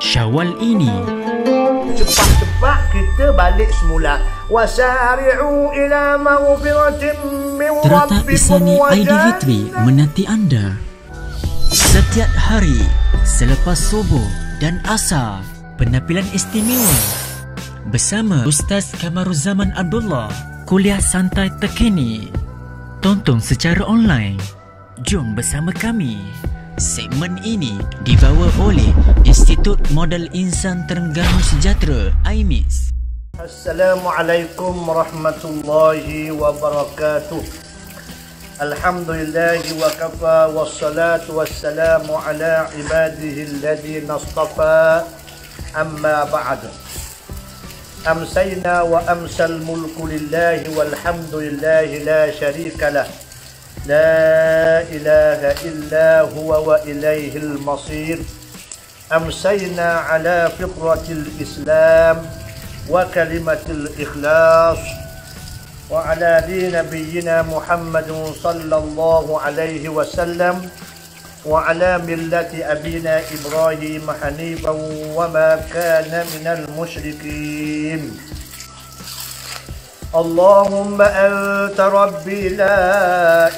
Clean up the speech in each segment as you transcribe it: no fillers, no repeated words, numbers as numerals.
Syawal ini cepat-cepat kita balik semula. Wasari'u ila maghfiratin min Terata rabbikum Isani wa Aidilfitri menanti anda. Setiap hari selepas subuh dan asar, penampilan istimewa bersama Ustaz Kamaruzaman Abdullah, kuliah santai terkini, tonton secara online. Jom bersama kami. Segmen ini dibawa oleh Institut Modal Insan Terengganu Sejahtera (IMIS). Assalamualaikum warahmatullahi wabarakatuh. Alhamdulillahi wa kafa wassalatu wassalamu ala ibadihi alladhina istafa, amma ba'd. Amsayna wa amsal mulku lillahi walhamdulillahi la sharika lah. لا إله إلا هو وإليه المصير. أمسينا على فطرة الإسلام وكلمة الإخلاص وعلى دين نبينا محمد صلى الله عليه وسلم وعلى ملة أبينا إبراهيم حنيفا وما كان من المشركين. اللهم أنت ربي لا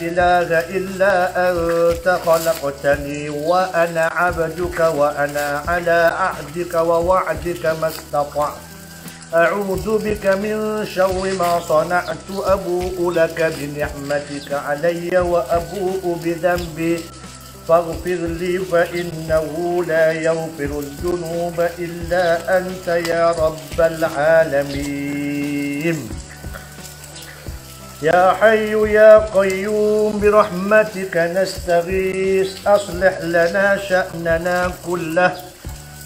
إله إلا أنت خلقتني وأنا عبدك وأنا على عهدك ووعدك ما استطعت. أعوذ بك من شر ما صنعت. أبوء لك بنعمتك علي وأبوء بذنبي فاغفر لي فإنه لا يغفر الذنوب إلا أنت يا رب العالمين. يا حي يا قيوم برحمتك نستغيث. أصلح لنا شأننا كله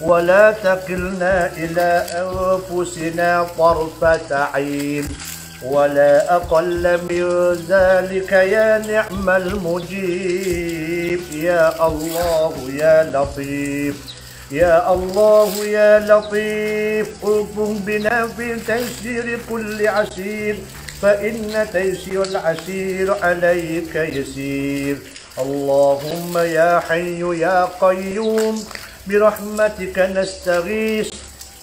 ولا تكلنا إلى أنفسنا طرفة عين ولا أقل من ذلك يا نعم المجيب. يا الله يا لطيف يا الله يا لطيف. ألطف بنا في تيسير كل عسير فإن تيسير العسير عليك يسير. اللهم يا حي يا قيوم برحمتك نستغيث.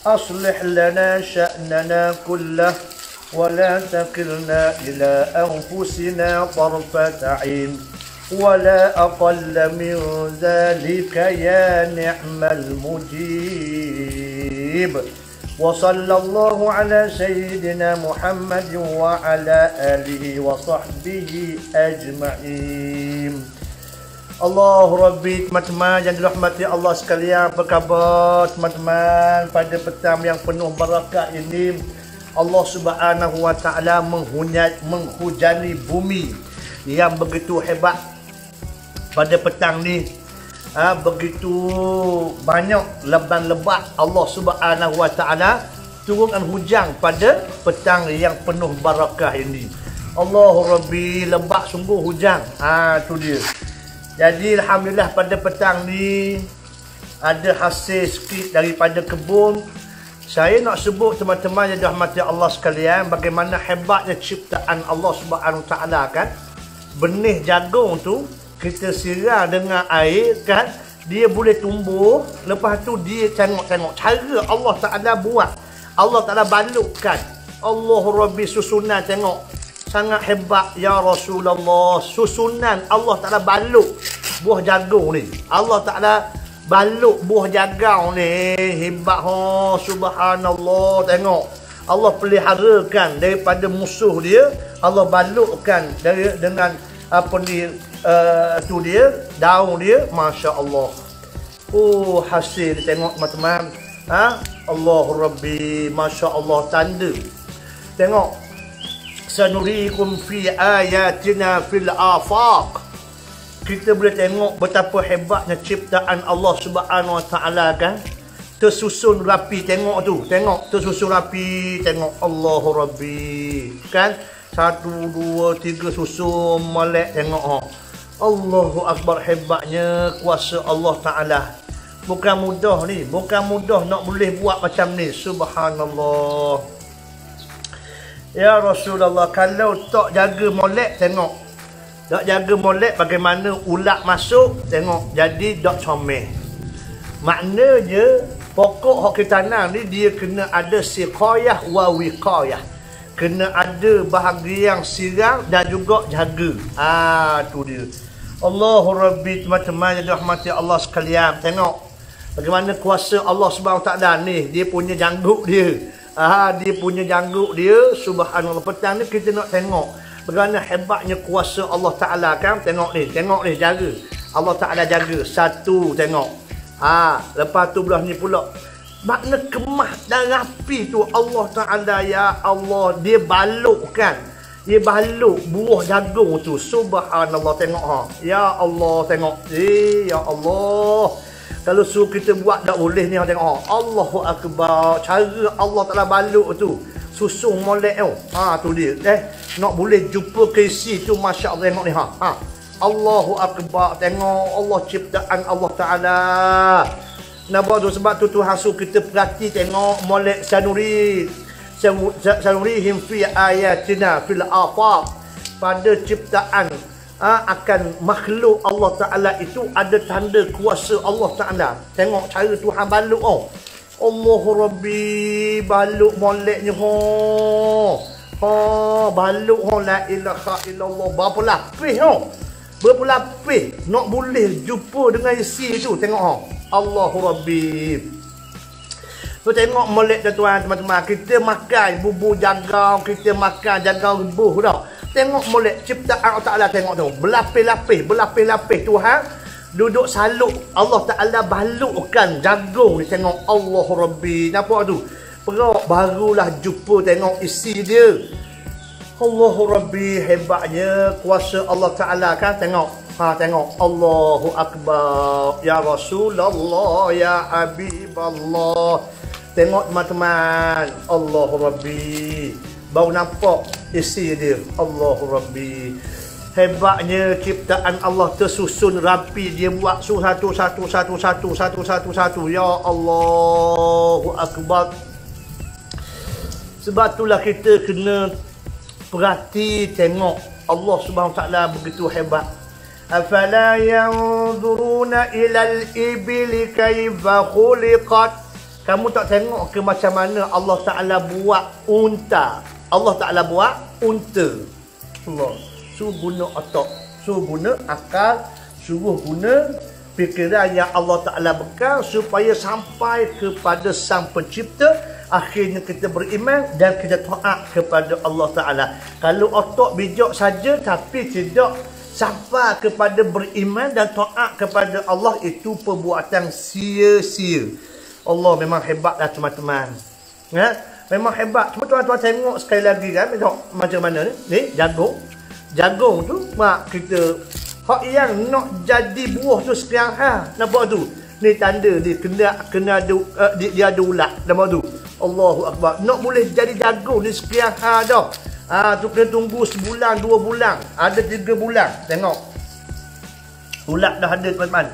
أصلح لنا شأننا كله ولا تكلنا إلى أنفسنا طرفة عين ولا أقل من ذلك يا نعم المجيب. وصلى الله على سيدنا محمد وعلى آله وصحبه أجمعين. Allah Rabbi, teman-teman yang dirahmati Allah sekalian, apa khabar teman-teman pada petang yang penuh barakah ini? Allah Subhanahu wa taala menghujani bumi yang begitu hebat pada petang ni. Begitu banyak lebat Allah Subhanahu wa taala turunkan hujan pada petang yang penuh barakah ini. Allah Rabbi, lebat sungguh hujan. Tu dia. Jadi alhamdulillah pada petang ni ada hasil sikit daripada kebun. Saya nak sebut teman-teman yang dirahmati Allah sekalian, bagaimana hebatnya ciptaan Allah Subhanahu wa taala kan. Benih jagung tu kita siram dengan air kan, dia boleh tumbuh. Lepas tu dia tengok cara Allah Ta'ala buat. Allah Ta'ala balutkan. Allah Rabbi susunan, tengok sangat hebat ya Rasulullah. Susunan Allah Ta'ala balut buah jagung ni. Allah Ta'ala balut buah jagung ni. Hebat subhanallah. Tengok Allah peliharakan daripada musuh dia. Allah balutkan dengan apa ni, tu dia, daun dia, Masya Allah. Hasil tengok teman-teman. Allah Rabbi, Masya Allah, tanda. Tengok, sanurikum fi ayatina fil afaq. Kita boleh tengok betapa hebatnya ciptaan Allah Subhanahu wa taala kan. Tersusun rapi, tengok tu, tengok tersusun rapi, tengok Allah Rabbi kan. 1, 2, 3 susun molek, tengok. Allahu Akbar, hebatnya kuasa Allah Ta'ala. Bukan mudah ni, bukan mudah nak boleh buat macam ni. Subhanallah. Ya Rasulullah, kalau tak jaga molek, tengok. Tak jaga molek, bagaimana ulat masuk, tengok. Jadi tak comel. Maknanya pokok hak kita tanam ni dia kena ada siqayah wa wiqayah. Kena ada bahagian siram dan juga jaga. Tu dia. Allahu Rabbi, teman-teman yang dirahmati Allah sekalian. Tengok bagaimana kuasa Allah Subhanahu Taala ni. Dia punya janggut dia. Dia punya janggut dia. Subhanallah. Petang ni kita nak tengok bagaimana hebatnya kuasa Allah Taala kan. Tengok ni jaga. Allah Taala jaga. Satu, tengok. Lepas tu belah ni pula. Makna kemah dan rapi tu Allah Ta'ala, ya Allah, dia balukkan. Dia baluk buah jagung tu. Subhanallah, tengok Ya Allah, tengok. Ya Allah. Kalau suruh kita buat tak boleh ni, tengok. Allahu Akbar. Cara Allah Ta'ala baluk tu. Susung molek tu. Tu dia. Nak boleh jumpa keisi tu, Masya Allah, tengok ni. Allahu Akbar. Tengok Allah ciptaan Allah Ta'ala. Nampak tu, sebab tu Tuhan suruh kita perhati tengok molek sanurihim fi ayatina fil afaq. Pada ciptaan akan makhluk Allah Ta'ala itu ada tanda kuasa Allah Ta'ala. Tengok cara Tuhan baluk Allahu Rabbi, baluk moleknya baluk la ilaha illallah. Berapa lapis berapa lapis nak boleh jumpa dengan isi tu. Tengok Allahu Rabbi. So tengok molek tuan teman-teman. Kita makan bubur jagung, kita makan jagung rebus dah. Tengok molek ciptaan Allah Ta'ala, tengok tu. Berlapis-lapis Tuhan duduk saluk. Allah Ta'ala balukkan jagung ni. Tengok Allahu Rabbi. Nampak tu? Perak barulah jumpa tengok isi dia. Allahu Rabbi, hebatnya kuasa Allah Ta'ala kan. Tengok. Tengok Allahu Akbar. Ya Rasulullah, ya Habiballah. Tengok teman-teman. Allahu Rabbi. Baru nampak isi dia. Allahu Rabbi. Hebatnya ciptaan Allah, tersusun rapi. Dia buat satu. Ya Allahu Akbar. Sebab itulah kita kena perhati tengok Allah Subhanahu Taala begitu hebat. Afala yanzuruna ilal ibili kaifa khuliqat. Kamu tak tengok ke macam mana Allah Ta'ala buat unta. Allah Ta'ala buat unta. Allah suruh guna otak, suruh guna akal, suruh guna fikiran yang Allah Ta'ala bekal supaya sampai kepada Sang Pencipta. Akhirnya kita beriman dan kita taat kepada Allah Ta'ala. Kalau otak bijak saja tapi tidak sampai kepada beriman dan taat kepada Allah, itu perbuatan sia-sia. Allah memang hebatlah teman-teman. Memang hebat. Cuma tuan-tuan tengok sekali lagi kan, tengok macam mana ni. Ni jagung. Jagung tu mak kita hak yang nak jadi buah tu sekian nampak tu. Ni tanda dia kena ada dia ada ulat. Nampak tu. Allahu Akbar. Nak boleh jadi jagung ni sekian dah. Tu kena tunggu sebulan, 2 bulan. Ada 3 bulan. Tengok. Ulat dah ada teman-teman.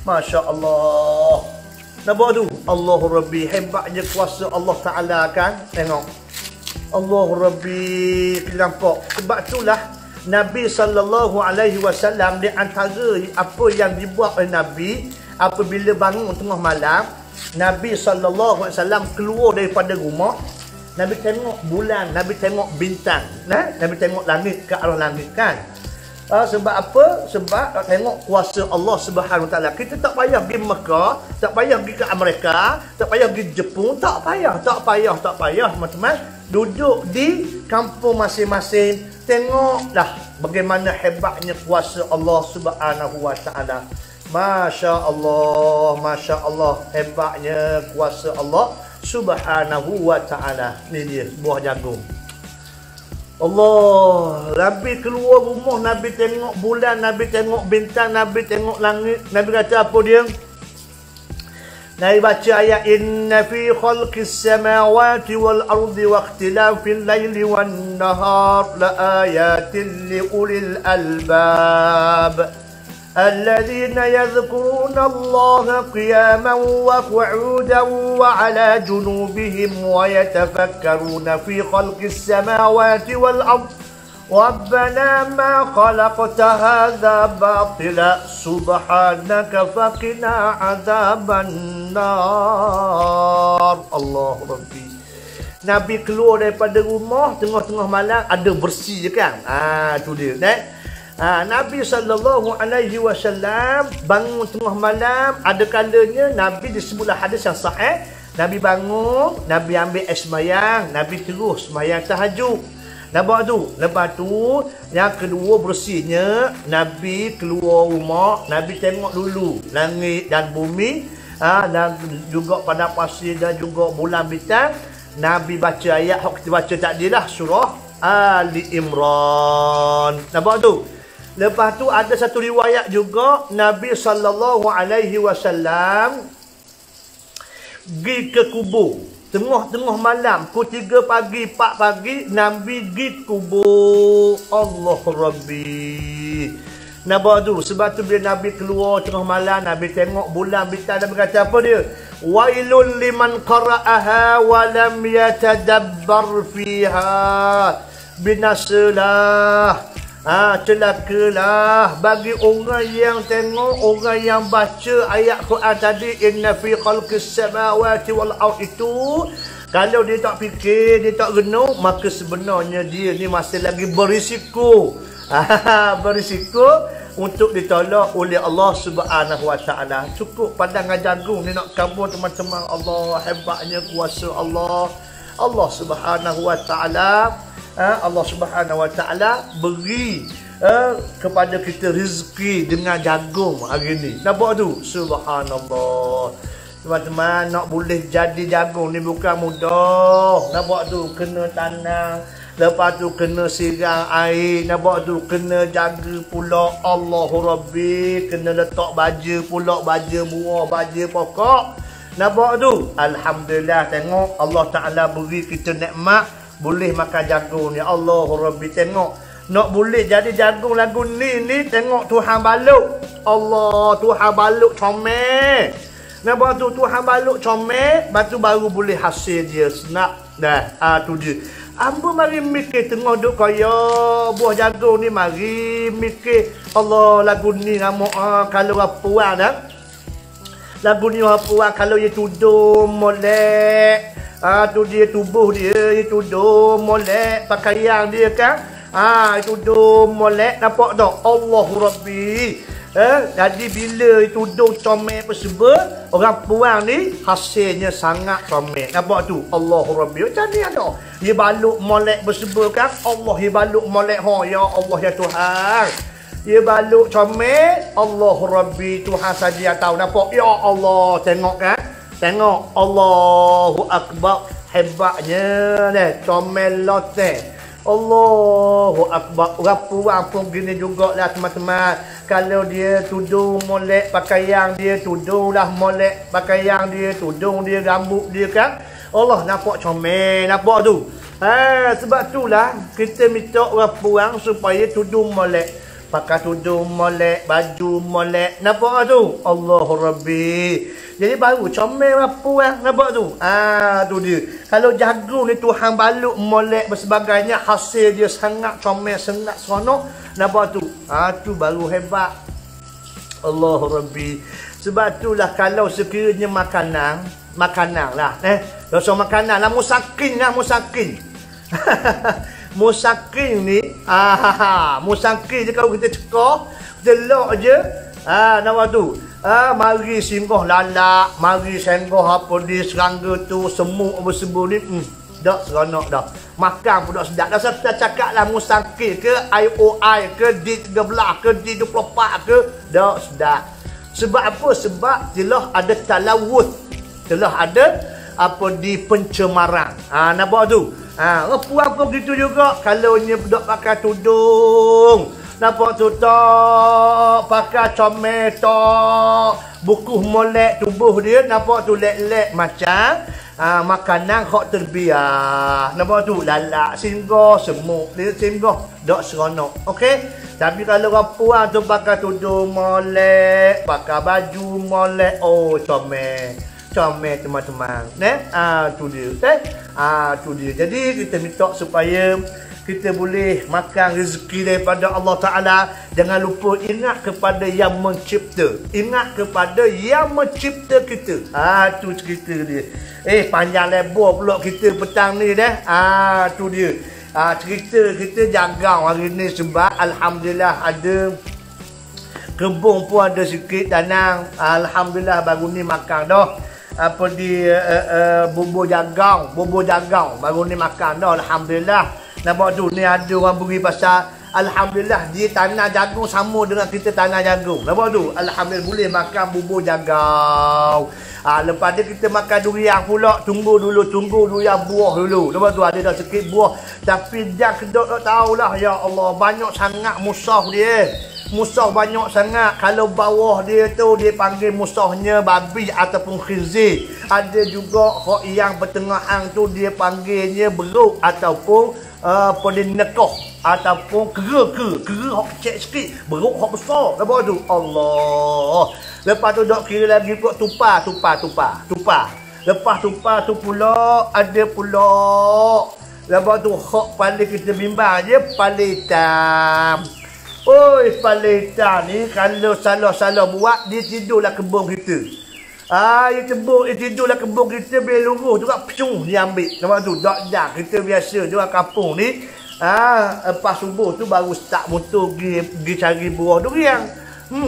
Masya Allah. Nampak tu? Allahu Rabbi. Hebatnya kuasa Allah Ta'ala kan. Tengok. Allahu Rabbi. Kita nampak. Sebab itulah Nabi SAW di antara apa yang dibuat oleh Nabi apabila bangun tengah malam, Nabi SAW keluar daripada rumah. Nabi tengok bulan, Nabi tengok bintang, Nabi tengok langit, ke arah langit kan. Sebab apa? Sebab tengok kuasa Allah Subhanahu Wa Taala. Kita tak payah pergi Mekah, tak payah pergi ke Amerika, tak payah pergi Jepun, tak payah teman-teman. Duduk di kampung masing-masing, tengoklah bagaimana hebatnya kuasa Allah Subhanahu Wa Taala. Masya Allah, hebatnya kuasa Allah Subhanahu Wa Ta'ala. Ni dia buah jagung. Allah, Nabi keluar rumah, Nabi tengok bulan, Nabi tengok bintang, Nabi tengok langit. Nabi kata apa dia? Nabi baca ayat inna fi khalqis samawati wal ardi wa ikhtilafil laili wan nahar la ayatin li ulil albab. الذين يذكرون الله قياما وقعودا وعلى جنوبهم ويتفكرون في خلق السماوات والأرض Rabbana ma khalaqta hadza batila subhanaka faqina azaban nar. Allah Rabbi. Nabi keluar daripada rumah tengah-tengah malam, ada bersih je kan. Tu dia. Nabi SAW bangun tengah malam. Ada kalanya Nabi disebutlah hadis yang sahih, Nabi bangun, Nabi ambil air sembahyang, Nabi terus sembahyang tahajud. Lepas tu yang kedua bersihnya, Nabi keluar rumah, Nabi tengok dulu langit dan bumi, dan juga pada pasir dan juga bulan bintang. Nabi baca ayat yang kita baca tadi lah, surah Ali Imran. Nampak tu? Lepas tu ada satu riwayat juga, Nabi SAW pergi ke kubur tengah-tengah malam, pukul 3 pagi, 4 pagi, Nabi pergi kubur. Allah Rabbi. Nampak tu? Sebab tu bila Nabi keluar tengah malam, Nabi tengok bulan bintang, Nabi kata apa dia? Wailul liman qara'aha wa lam yatadabbar fiha. Binasalah. Celakalah bagi orang yang tengok, orang yang baca ayat Quran tadi, inna fi khalqis samawati wal ard itu. Kalau dia tak fikir, dia tak renung, maka sebenarnya dia ni masih lagi berisiko. Berisiko untuk ditolak oleh Allah Subhanahu Wa Taala. Cukup pandangan jagung ni nak kabur teman-teman. Allah hebatnya kuasa Allah. Allah Subhanahu Wa Taala. Allah Subhanahu Wa Taala beri kepada kita rezeki dengan jagung hari ni. Nampak tu? Subhanallah. Teman-teman, nak boleh jadi jagung ni bukan mudah. Nampak tu? Kena tanam. Lepas tu kena siram air. Nampak tu? Kena jaga pula. Allahu Rabbi. Kena letak baja pula. Baja buah, baja pokok. Nampak tu? Alhamdulillah, tengok Allah Ta'ala beri kita nikmat. Boleh makan jagung ni. Allahu Rabbi, tengok. Nak boleh jadi jagung lagu ni tengok Tuhan baluk. Allah, Tuhan baluk comel. Nampak tu? Tuhan baluk comel. Lepas tu baru boleh hasil dia. Senap dah. Tu dia. Amba mari mikir tengah duk kaya buah jagung ni, mari mikir Allah lagu ni nama kalau apa dah. Lagu ni apa kalau dia tudung molek. Tu dia tubuh dia tudung molek pakaian dia kan. Tudung molek, nampak tak? Allahu Rabbi. Jadi bila tudung comel tersebut, orang puang ni hasilnya sangat comel. Nampak tu? Allahu Rabbi. Macam ni ada. Dia baluk molek bersebut kan? Allah dia baluk molek. Ya Allah ya Tuhan. Dia baluk comel. Allahu Rabbi. Tuhan saja yang tahu. Nampak? Ya Allah. Tengok kan? Tengok. Allahu Akbar. Hebatnya ni. Comel loteng. Allahu Akbar. Orang puang pun gini jugalah teman-teman. Kalau dia tudung molek pakaian dia, tudung lah molek pakaian dia, tudung dia, rambut dia kan. Allah nampak comel. Nampak tu? Sebab itulah kita minta orang puang supaya tudung molek. Pakai tudung molek, baju molek. Nampak tu? Allahu Rabbi. Jadi baru comel apa kan? Nampak tu? Tu dia. Kalau jagung ni Tuhan baluk molek bersebagainya, hasil dia sangat comel, sangat seronok. Nampak tu? Tu baru hebat. Allahu Rabbi. Sebab itulah kalau sekiranya makanan lah. Rasa makanan lah, musakin lah, musakin. Musakin ni, musakin je kalau kita cekor, kita lock je. Nampak tu? Mari singgah lalak, mari singgah apa di serangga tu, semut bersebut ni, dah seronok dah. Makan pun dah sedap. Dah saya cakap lah musakin ke, IOI ke, D13 ke, D24 ke, dah sedap. Sebab apa? Sebab telah ada talawuth, telah ada apa di pencemaran. Nampak tu? Puan pun begitu juga. Kalau dia budak pakai tudung, nampak tu tak pakai comel tak bukuh molek tubuh dia, nampak tu lek-lek macam makanan hok terbiar. Nampak tu lalak singgah, semut dia singgah, dak seronok. Okey. Tapi kalau orang puan tu pakai tudung molek, pakai baju molek, comel. Comel teman-teman. Tu dia. Tu dia. Jadi kita minta supaya kita boleh makan rezeki daripada Allah Ta'ala. Jangan lupa ingat kepada yang mencipta. Ingat kepada yang mencipta kita. Tu cerita dia. Panjang lebar pula kita petang ni dah. Tu dia. Cerita kita jaga hari ni sebab Alhamdulillah ada kebun pun ada sikit tanang. Alhamdulillah baru ni makan dah. Apa di bubur jagang baru ni makan dah. Alhamdulillah. Nampak tu, ni ada orang beri pasal Alhamdulillah dia tanah jagung sama dengan kita tanah jagung. Nampak tu, Alhamdulillah boleh makan bubur jagung. Lepas tu kita makan durian pula. Tunggu durian buah dulu. Nampak tu, ada dah sikit buah. Tapi dia kedok tak tahulah. Ya Allah, banyak sangat musuh dia. Musuh banyak sangat. Kalau bawah dia tu dia panggil musuhnya babi ataupun khinzir. Ada juga yang pertengahan tu dia panggilnya beruk ataupun nekoh ataupun kera hok kecil sikit, beruk hok besar. Nampak tu? Allah. Lepas tu dok kira lagi pula tupa. Lepas tupa tu pula ada pula. Lepas tu hok paling kita bimbang je palitam. Oi, palitam ni kalau salah buat dia tidurlah kebun kita. Dia tidurlah kebun kita bila luruh juga pecung dia ambil. Nampak tu, dak kita biasa dia kampung ni. Lepas subuh tu baru start motor pergi cari buah durian.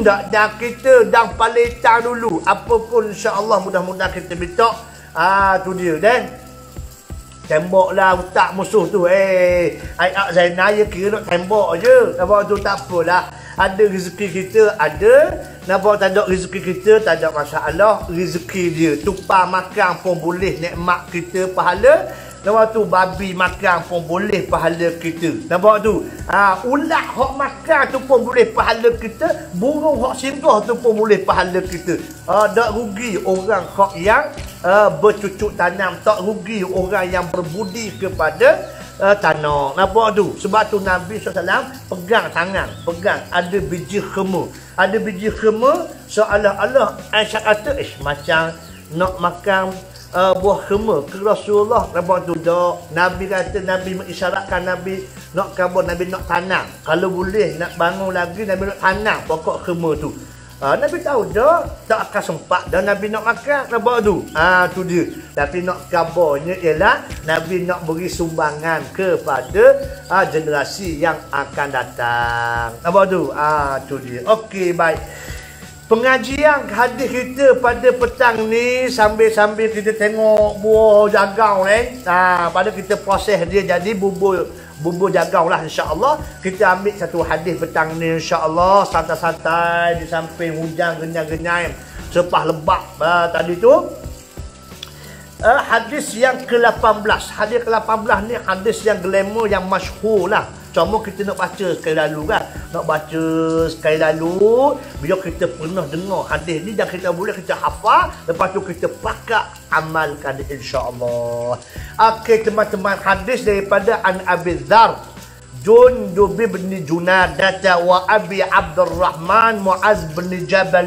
Dak kita dah palitan dulu. Apa pun insya-Allah mudah-mudahan kita minta. Tu dia dan temboklah utak musuh tu. Ayat Zainaya kira nak tembok je. Nampak tu tak apalah. Ada rezeki kita ada. Nampak tak ada rezeki kita tak ada masalah. Rezeki dia tumpah makan pun boleh nikmat kita pahala. Nampak tu babi makan pun boleh pahala kita. Nampak tu ulat hok makan tu pun boleh pahala kita. Burung hok singgah tu pun boleh pahala kita. Tak rugi orang hok yang bercucuk tanam. Tak rugi orang yang berbudi kepada tanah. Nampak tu? Sebab tu Nabi SAW pegang tangan. Ada biji khema. Ada biji khema. Seolah-olah Aisyah kata macam nak makan buah khema ke Rasulullah. Nampak tu tak? Nabi kata, Nabi mengisyaratkan Nabi nak kabur, Nabi nak tanam. Kalau boleh nak bangun lagi, Nabi nak tanam pokok khema tu. Nabi tahu tak akan sempat dah Nabi nak makan. Nampak tu? Tu dia. Tapi nak kabarnya ialah Nabi nak beri sumbangan kepada generasi yang akan datang. Nampak tu? Tu dia. Okey, baik. Pengajian hadis kita pada petang ni sambil kita tengok buah jagung pada kita proses dia jadi bubur jagung lah insya-Allah. Kita ambil satu hadis petang ni insya-Allah santai-santai di samping hujan genyai-genyai sepah lebak tadi tu. Hadis yang ke-18. Hadis ke-18 ni hadis yang glamour yang masyhur lah. Cuma kita nak baca sekali lalu kan. Nak baca sekali lalu biar kita pernah dengar hadis ni dan kita boleh kita hafal. Lepas tu kita pakai amalkan insya-Allah. Okey teman-teman, hadis daripada An Abi Dzar Jundub bin Junadah wa Abi Abdurrahman Muaz bin Jabal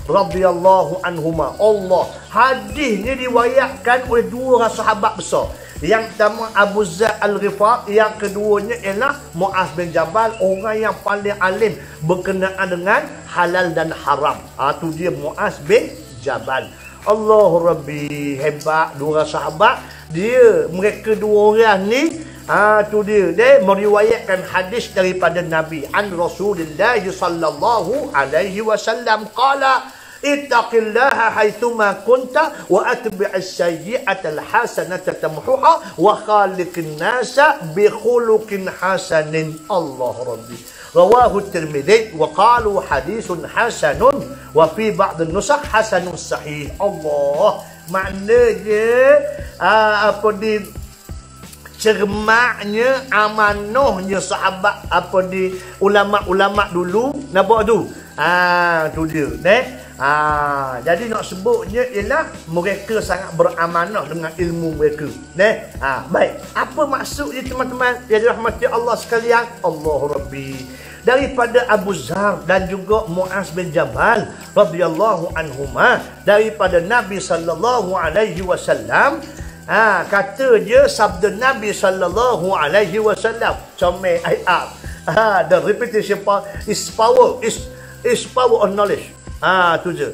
radhiyallahu anhuma. Allah, hadis ni diriwayatkan oleh dua orang sahabat besar. Yang pertama Abu Dzar Al-Ghifari, yang keduanya ialah Muaz bin Jabal, orang yang paling alim berkenaan dengan halal dan haram. Tu dia Muaz bin Jabal. Allahu Rabbi, hebat dua orang sahabat. Mereka dua orang ni tu dia meriwayatkan hadis daripada Nabi an Rasulullah sallallahu alaihi wasallam qala ittaqillaha haitsuma kunta wa atbi'is sayyi'atal hasanata tamhuha wa khaliqin nasa bi khuluqin hasanin. Allah Rabbi. Rawahu Tirmidzi wa qalu haditsun hasanun wa fi ba'd an-nusakh hasanun sahih. Allah, maknanya cermaknya amanahnya sahabat di ulama-ulama dulu. Nampak tu? Tu dia. Jadi nak sebutnya ialah mereka sangat beramanah dengan ilmu mereka. Baik. Apa maksudnya teman-teman yang dirahmati Allah sekalian? Allahu Rabbi. Daripada Abu Dzar dan juga Muaz bin Jabal radhiyallahu anhuma, daripada Nabi sallallahu alaihi wasallam Kata je sabda Nabi sallallahu alaihi wasallam. Comel ayat. The repetition is power. Is power of knowledge. Tu je.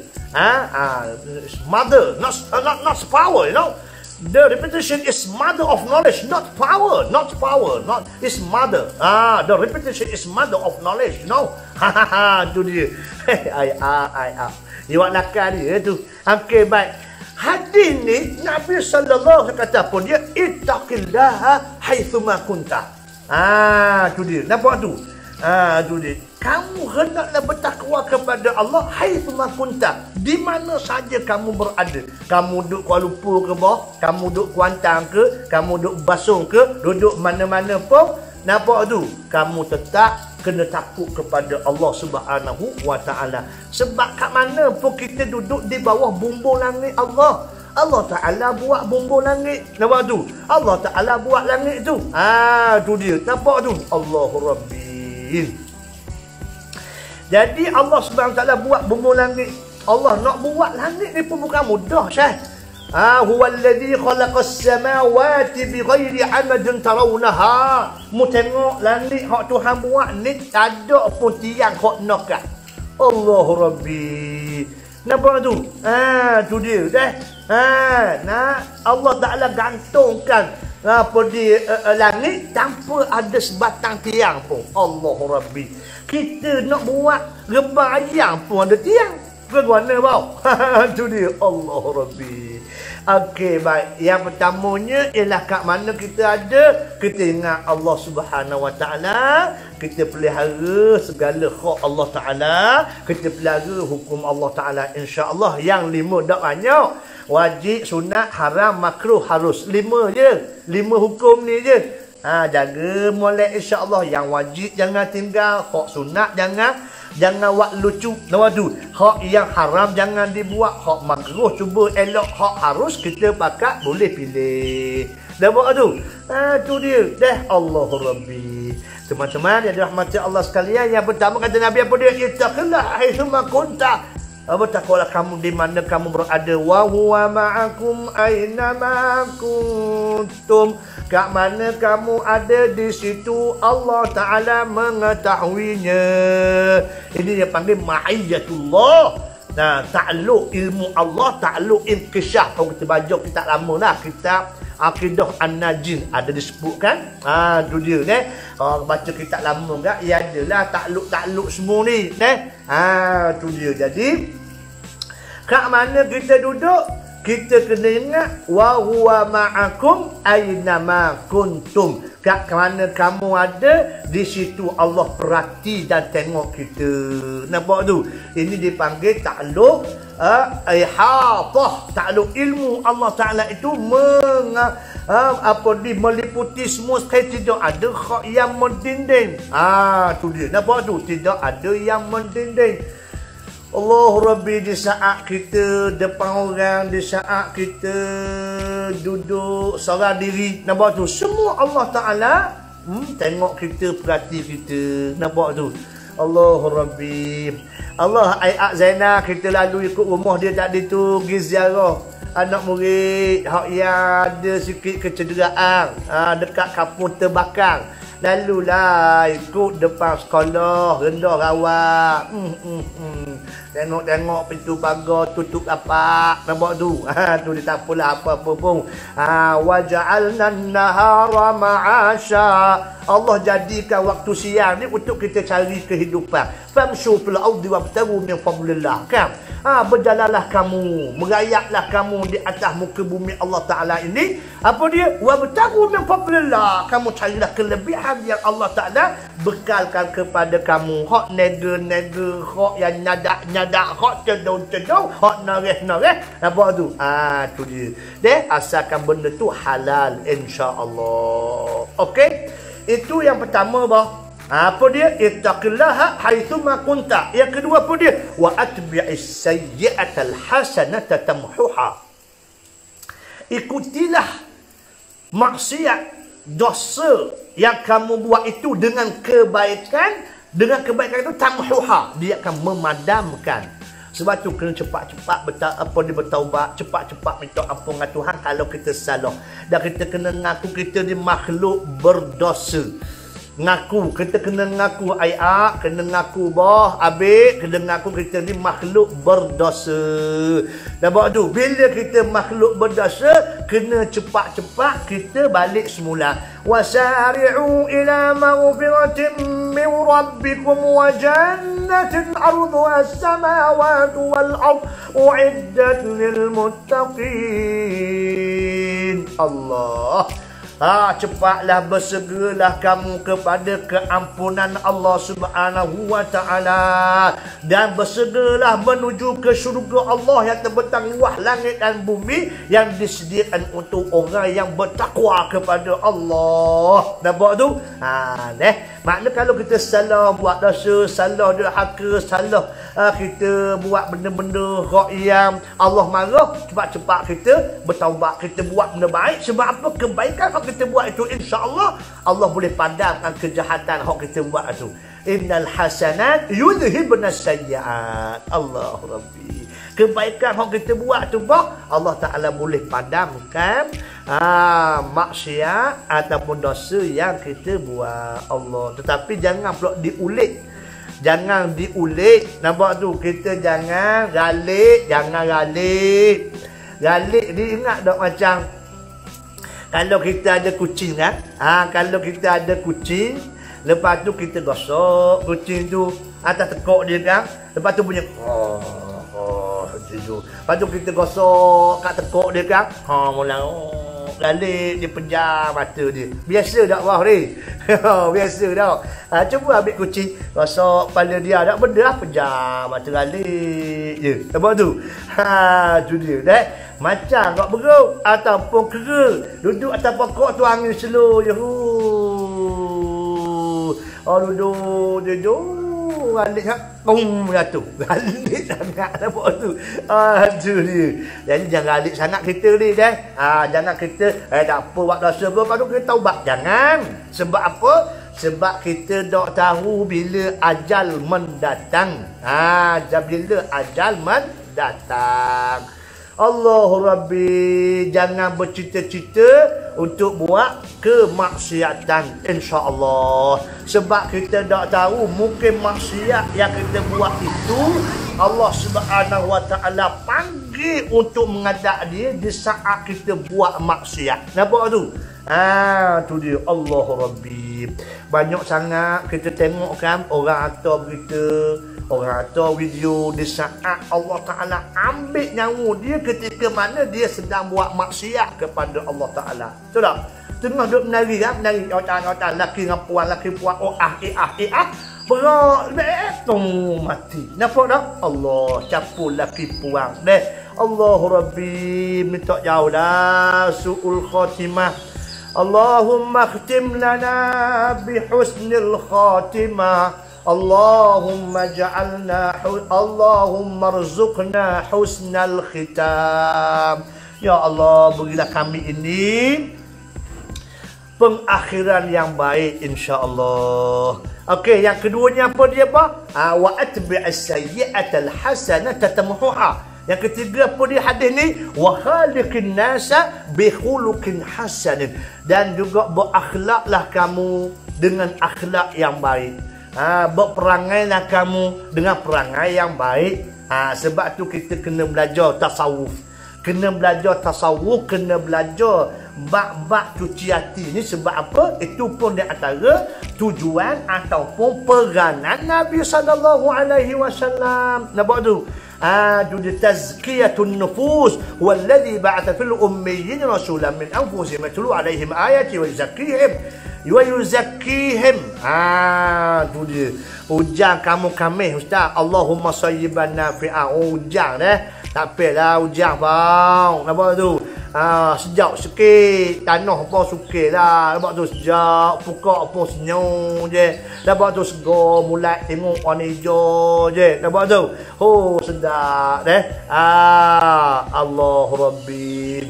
Mother, not power, you know. The repetition is mother of knowledge, not power, not is mother. The repetition is mother of knowledge, you know. Tu dia. Ayat. Iwak nakal dia tu. Okey, baik. Hadis ni Nabi sallallahu alaihi wasallam kata apa dia? Ittaqillaha haitsuma kunta. Tu dia. Nampak tu? Tu dia. Kamu hendaklah bertakwa kepada Allah haitsuma kunta. Di mana saja kamu berada. Kamu duduk Kuala Lumpur ke bawah, kamu duduk Kuantan ke, kamu duduk Basung ke, duduk mana-mana pun, nampak tu? Kamu tetap kena takut kepada Allah Subhanahu wa taala. Sebab kat mana pun kita duduk di bawah bumbung langit Allah. Allah Ta'ala buat bumbung langit. Nampak tu? Allah Ta'ala buat langit tu. Tu dia. Nampak tu? Allahu Rabbi. Jadi Allah Subhanahu wa taala buat bumbung langit. Allah nak buat langit ni pun bukan mudah, Syekh. Huwallazi khalaqas samawati bighairi amadin tarawunaha. Mu tengok langit hak Tuhan buat ni tak ada pun tiang hak nakah. Allahu Rabbi. Nampak tu? Tu dia dah. Allah Taala gantungkan apa di langit tanpa ada sebatang tiang pun. Allahu Rabbi. Kita nak buat rebah ayam pun ada tiang. Bagaimana bau? Tu dia. Allahu Rabbi. Okey, baik. Yang pertamanya ialah kat mana kita ada, kita ingat Allah Subhanahu wa taala, kita pelihara segala hak Allah Taala, kita pelihara hukum Allah Taala, insya-Allah. Yang 5 dak banyak. Wajib, sunat, haram, makruh, harus. 5 je. 5 hukum ni je. Jaga molek, insya-Allah. Yang wajib jangan tinggal, hak sunat jangan buat lucu. Nampak tu? Hak yang haram jangan dibuat, hak makruh cuba elok, hak harus kita pakat boleh pilih. Nampak tu? Tu dia. Dah. Allahu Rabbi. Teman-teman yang dirahmati Allah sekalian, yang pertama kata Nabi apa dia? Ittaqillah haitsuma kunta. Bertakwalah kamu di mana kamu berada. Wa huwa ma'akum aina ma kuntum. Kat mana kamu ada, di situ Allah Ta'ala mengetahuinya. Ini dia panggil ma'iyatullah. Ta'alluq ilmu Allah, ta'alluq inqisyah. Kalau kita baca kitab lama lah, kitab Aqidah An-Najin ada disebutkan. Tu dia ni. Kalau baca kitab lama kan, ia adalah takluk semua ni. Tu dia. Jadi kat mana kita duduk, kita kena ingat wa huwa ma'akum aina ma kuntum. Kat mana kamu ada, di situ Allah perhati dan tengok kita. Nampak tu? Ini dipanggil takluk ihatah. Takluk ilmu Allah Taala itu meliputi semua sekali, tidak ada hak yang mendinding. Tu dia. Nampak tu? Tidak ada yang mendinding. Allah Rabbi, di saat kita depan orang, di saat kita duduk seorang diri, nampak tu? Semua Allah Ta'ala tengok kita, perhati kita. Nampak tu? Allah Rabbi. Allah ayat Zainal, kita lalu ikut rumah dia tadi tu, pergi ziarah anak murid hak yang ada sikit kecederaan dekat kampung terbakar. Lalulah ikut depan sekolah, rendah rawak. Tengok-tengok pintu pagar tutup rapat. Nampak tu? Tu dia tak apalah apa-apa pun. Wa ja'alna an-nahara ma'asha. Allah jadikan waktu siang ni untuk kita cari kehidupan. Famshu fil ardi wabtaghu min fadlillah. Kan? Berjalanlah kamu, merayaplah kamu di atas muka bumi Allah Ta'ala ini. Apa dia? Wabtaghu min fadlillah. Kamu carilah kelebihan yang Allah Ta'ala bekalkan kepada kamu. Hak nega-nega, hak yang nyadak-nyadak, hak cedong-cedong, hak nareh-nareh. Nampak tu? Tu dia. Deh, asalkan benda tu halal, insya-Allah. Okey? Itu yang pertama, bah. Apa dia? Ittaqillaha haitsuma kunta. Yang kedua apa dia? Wa atbi'is sayyi'atal hasanata tamhuha. Ikutilah maksiat, dosa yang kamu buat itu dengan kebaikan. Dengan kebaikan itu tamhuha, dia akan memadamkan. Sebab tu kena cepat-cepat bertaubat, cepat-cepat minta ampun dengan Tuhan kalau kita salah. Dan kita kena ngaku kita ni makhluk berdosa. Kita kena ngaku ayat, kena ngaku abik, kena ngaku kita ni makhluk berdosa. Dan sebab tu bila kita makhluk berdosa, kena cepat-cepat kita balik semula. Wasari'u ila maghfiratin min rabbikum wa jannatin 'arduha as-samawati wal ard u'iddat lil muttaqin. Allah. Cepatlah bersegeralah kamu kepada keampunan Allah Subhanahu wa taala dan bersegeralah menuju ke syurga Allah yang terbentang luas langit dan bumi yang disediakan untuk orang yang bertakwa kepada Allah. Nampak tu? Makna kalau kita salah buat dosa, salah durhaka, salah kita buat benda-benda yang Allah marah, cepat-cepat kita bertaubat, kita buat benda baik. Sebab apa? Kebaikan kita buat itu, insya-Allah Allah boleh padamkan kejahatan hak kita buat itu. Innal hasanat yudhibna sayyi'at. Allahu Rabbi. Kebaikan hak kita buat tu Allah Taala boleh padamkan maksiat ataupun dosa yang kita buat Allah. Tetapi jangan pula diulik. Jangan diulik. Nampak tu, kita jangan galik, Galik ni ingat tak macam kalau kita ada kucing kan? Kalau kita ada kucing, lepas tu kita gosok kucing tu atas tekuk dia kan? Lepas tu bunyi lepas tu kita gosok kat tekuk dia kan? Mula galik dia pejam mata dia. Biasa tak wah ni? Biasa tak? Cuba ambil kucing, gosok kepala dia, tak benda lah, pejam mata galik je. Lepas tu? Tu dia dah. Macam kat beruk ataupun kera, duduk atas pokok tu angin slow je. Duduk galik sangat, jatuh. Galik sangat nampak tu. Tu dia. Jadi jangan galik sangat kita ni dah. Jangan kita tak apa buat dosa pun, lepas tu kita taubat. Jangan. Sebab apa? Sebab kita tak tahu bila ajal mendatang. Bila ajal mendatang. Allahu Rabbi, jangan bercita-cita untuk buat kemaksiatan, insya-Allah. Sebab kita tak tahu, mungkin maksiat yang kita buat itu Allah Subhanahu wa taala panggil untuk mengadap dia di saat kita buat maksiat. Nampak tu? Tu dia, Allahu Rabbi. Banyak sangat kita tengok kan orang hantar berita, orang hantar video di saat Allah Ta'ala ambil nyawa dia ketika mana dia sedang buat maksiat kepada Allah Ta'ala. Betul tak? Tengah duduk menari kan? Menari otak-otak, laki dengan puan, berat, mati. Nampak tak? Allah capur laki puan. Allahu Rabbi, minta jauh dah su'ul khatimah. Allahumma khtim lana bihusnil khatimah. Allahumma rzuqna husnal khitam. Ya Allah, berilah kami ini pengakhiran yang baik, insya-Allah. Okey, yang keduanya apa dia wa atbi'as sayyi'atal hasanata tamhuha. Yang ketiga apa dia hadis ni? Wa khaliqin nasa bi khuluqin hasanin. Dan juga berakhlaklah kamu dengan akhlak yang baik. Berperangailah kamu dengan perangai yang baik. Sebab tu kita kena belajar tasawuf. Kena belajar bab-bab cuci hati ni. Sebab apa? Itu pun di antara tujuan ataupun peranan Nabi sallallahu alaihi wasallam. Nampak tu? Tazkiyatun nufus walladhi ba'atha fil ummiyin rasulan min anfusihim yatlu alaihim ayati wa yuzakkihim. Tu dia. Ujang kamu kami ustaz. Allahumma sayyiban nafi'ah. Ujang dah. Tak apalah ujang bang. Nampak tu? Sejak sikit. Tanah pun sukir lah. Nampak tu sejak. Pukak pun senyum je. Nampak tu segar. Mulai tengok warna hijau je. Nampak tu? Sedap Allahu Rabbi.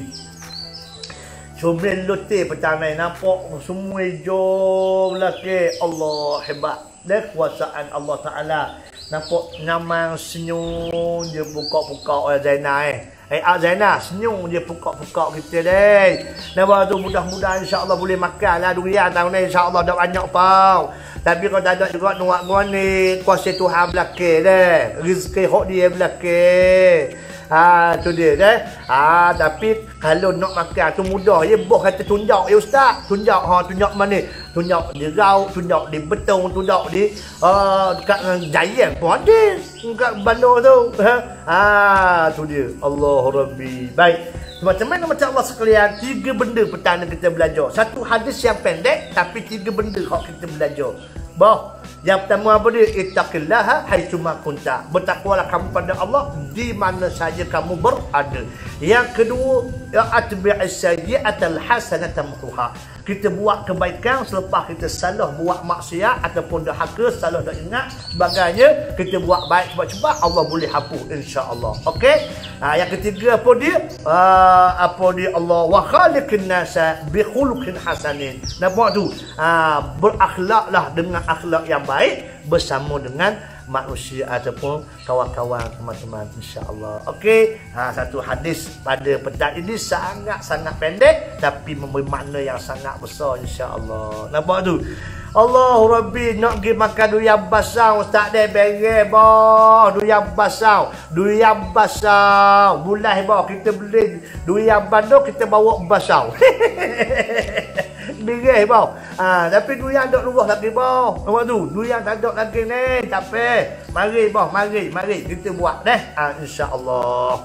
Comel lutih petang ni. Nampak semua hijau belakang. Allah hebat. Dan kuasaan Allah Ta'ala. Nampak nyamang senyum dia buka-buka oleh Zainal Zainal senyum dia buka-buka kita deh. Nama tu mudah-mudahan insya-Allah boleh makan lah durian tahun ni insya-Allah dah banyak pau. Tapi kalau tak ada juga nuak gua ni kuasa Tuhan belakang deh. Rezeki hok dia belakang. Tu dia deh. Tapi kalau nak makan tu mudah je. Bos kata tunjuk ya ustaz. Tunjuk tunjuk mana? Tunjuk di rau, tunjuk di betung, tunjuk di dekat Jayang pun ada. Dekat bandar tu. Tu dia. Allah Rabbi. Baik. Teman-teman macam Allah sekalian, 3 benda petang kita belajar. Satu hadis yang pendek tapi 3 benda yang kita belajar. Yang pertama apa dia? Ittaqillaha haitsuma kunta. Bertakwalah kamu pada Allah di mana saja kamu berada. Yang kedua, atbi'is sayyi'atal hasanata tamhuha. Kita buat kebaikan selepas kita salah buat maksiat ataupun dahaka, salah dah ingat sebagainya, kita buat baik cepat-cepat, Allah boleh hapus insya-Allah. Okey? Yang ketiga apa dia? Allah wa khaliqin nasa bi khuluqin hasanin. Nampak tu? Berakhlaklah dengan akhlak yang baik bersama dengan manusia ataupun kawan-kawan teman-teman insya-Allah. Okey. Satu hadis pada petang ini sangat-sangat pendek tapi memberi makna yang sangat besar insya-Allah. Nampak tu? Allah Rabbi nak pergi makan durian basah tak ada bereng bah. Durian basah bulah bah, kita beli durian bandar kita bawa basah. Birih bau. Tapi durian dok luah lagi bau. Nampak tu? Durian tak ada lagi ni. Tak apa. Mari bau, mari kita buat deh. Insya-Allah.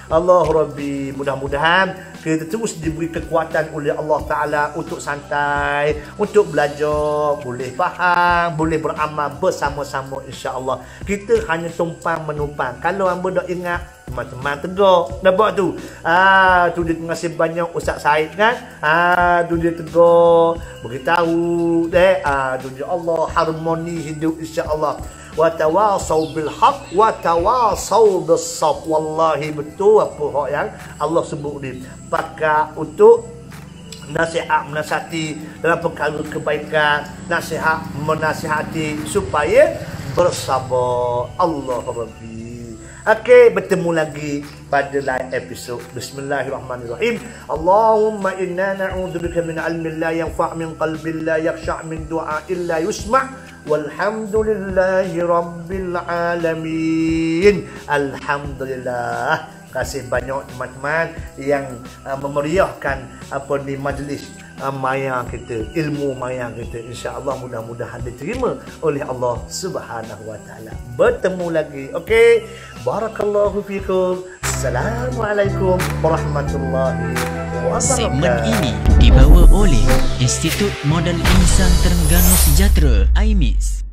Allah Rabbi, mudah-mudahan kita terus diberi kekuatan oleh Allah Ta'ala untuk santai, untuk belajar, boleh faham, boleh beramal bersama-sama insya-Allah. Kita hanya tumpang menumpang. Kalau hamba dah ingat, teman-teman tegur. Nampak tu? Tu dia terima kasih banyak Ustaz Said kan? Tu dia tegur, beritahu deh. Tu dia Allah harmoni hidup insya-Allah. Wa tawasau bil haq wa tawasau bis sabr. Wallahi betul apa yang Allah sebut ni. Pakai untuk menasihati dalam perkara kebaikan, nasihat menasihati supaya bersabar. Allah Rabbi. Okey, bertemu lagi pada lain episod. Bismillahirrahmanirrahim. Allahumma inna na'udzubika min ilmin la yanfa' min qalbin la yakhsha' min du'a illa yusma'. Walhamdulillahi rabbil alamin. Alhamdulillah. Kasih banyak teman-teman yang memeriahkan majlis maya kita, ilmu maya kita. Insya-Allah mudah-mudahan diterima oleh Allah Subhanahu wa taala. Bertemu lagi. Okey. Barakallahu fikum. Assalamualaikum warahmatullahi wabarakatuh. Segmen ini dibawa oleh Institut Modal Insan Terengganu Sejahtera, IMIS.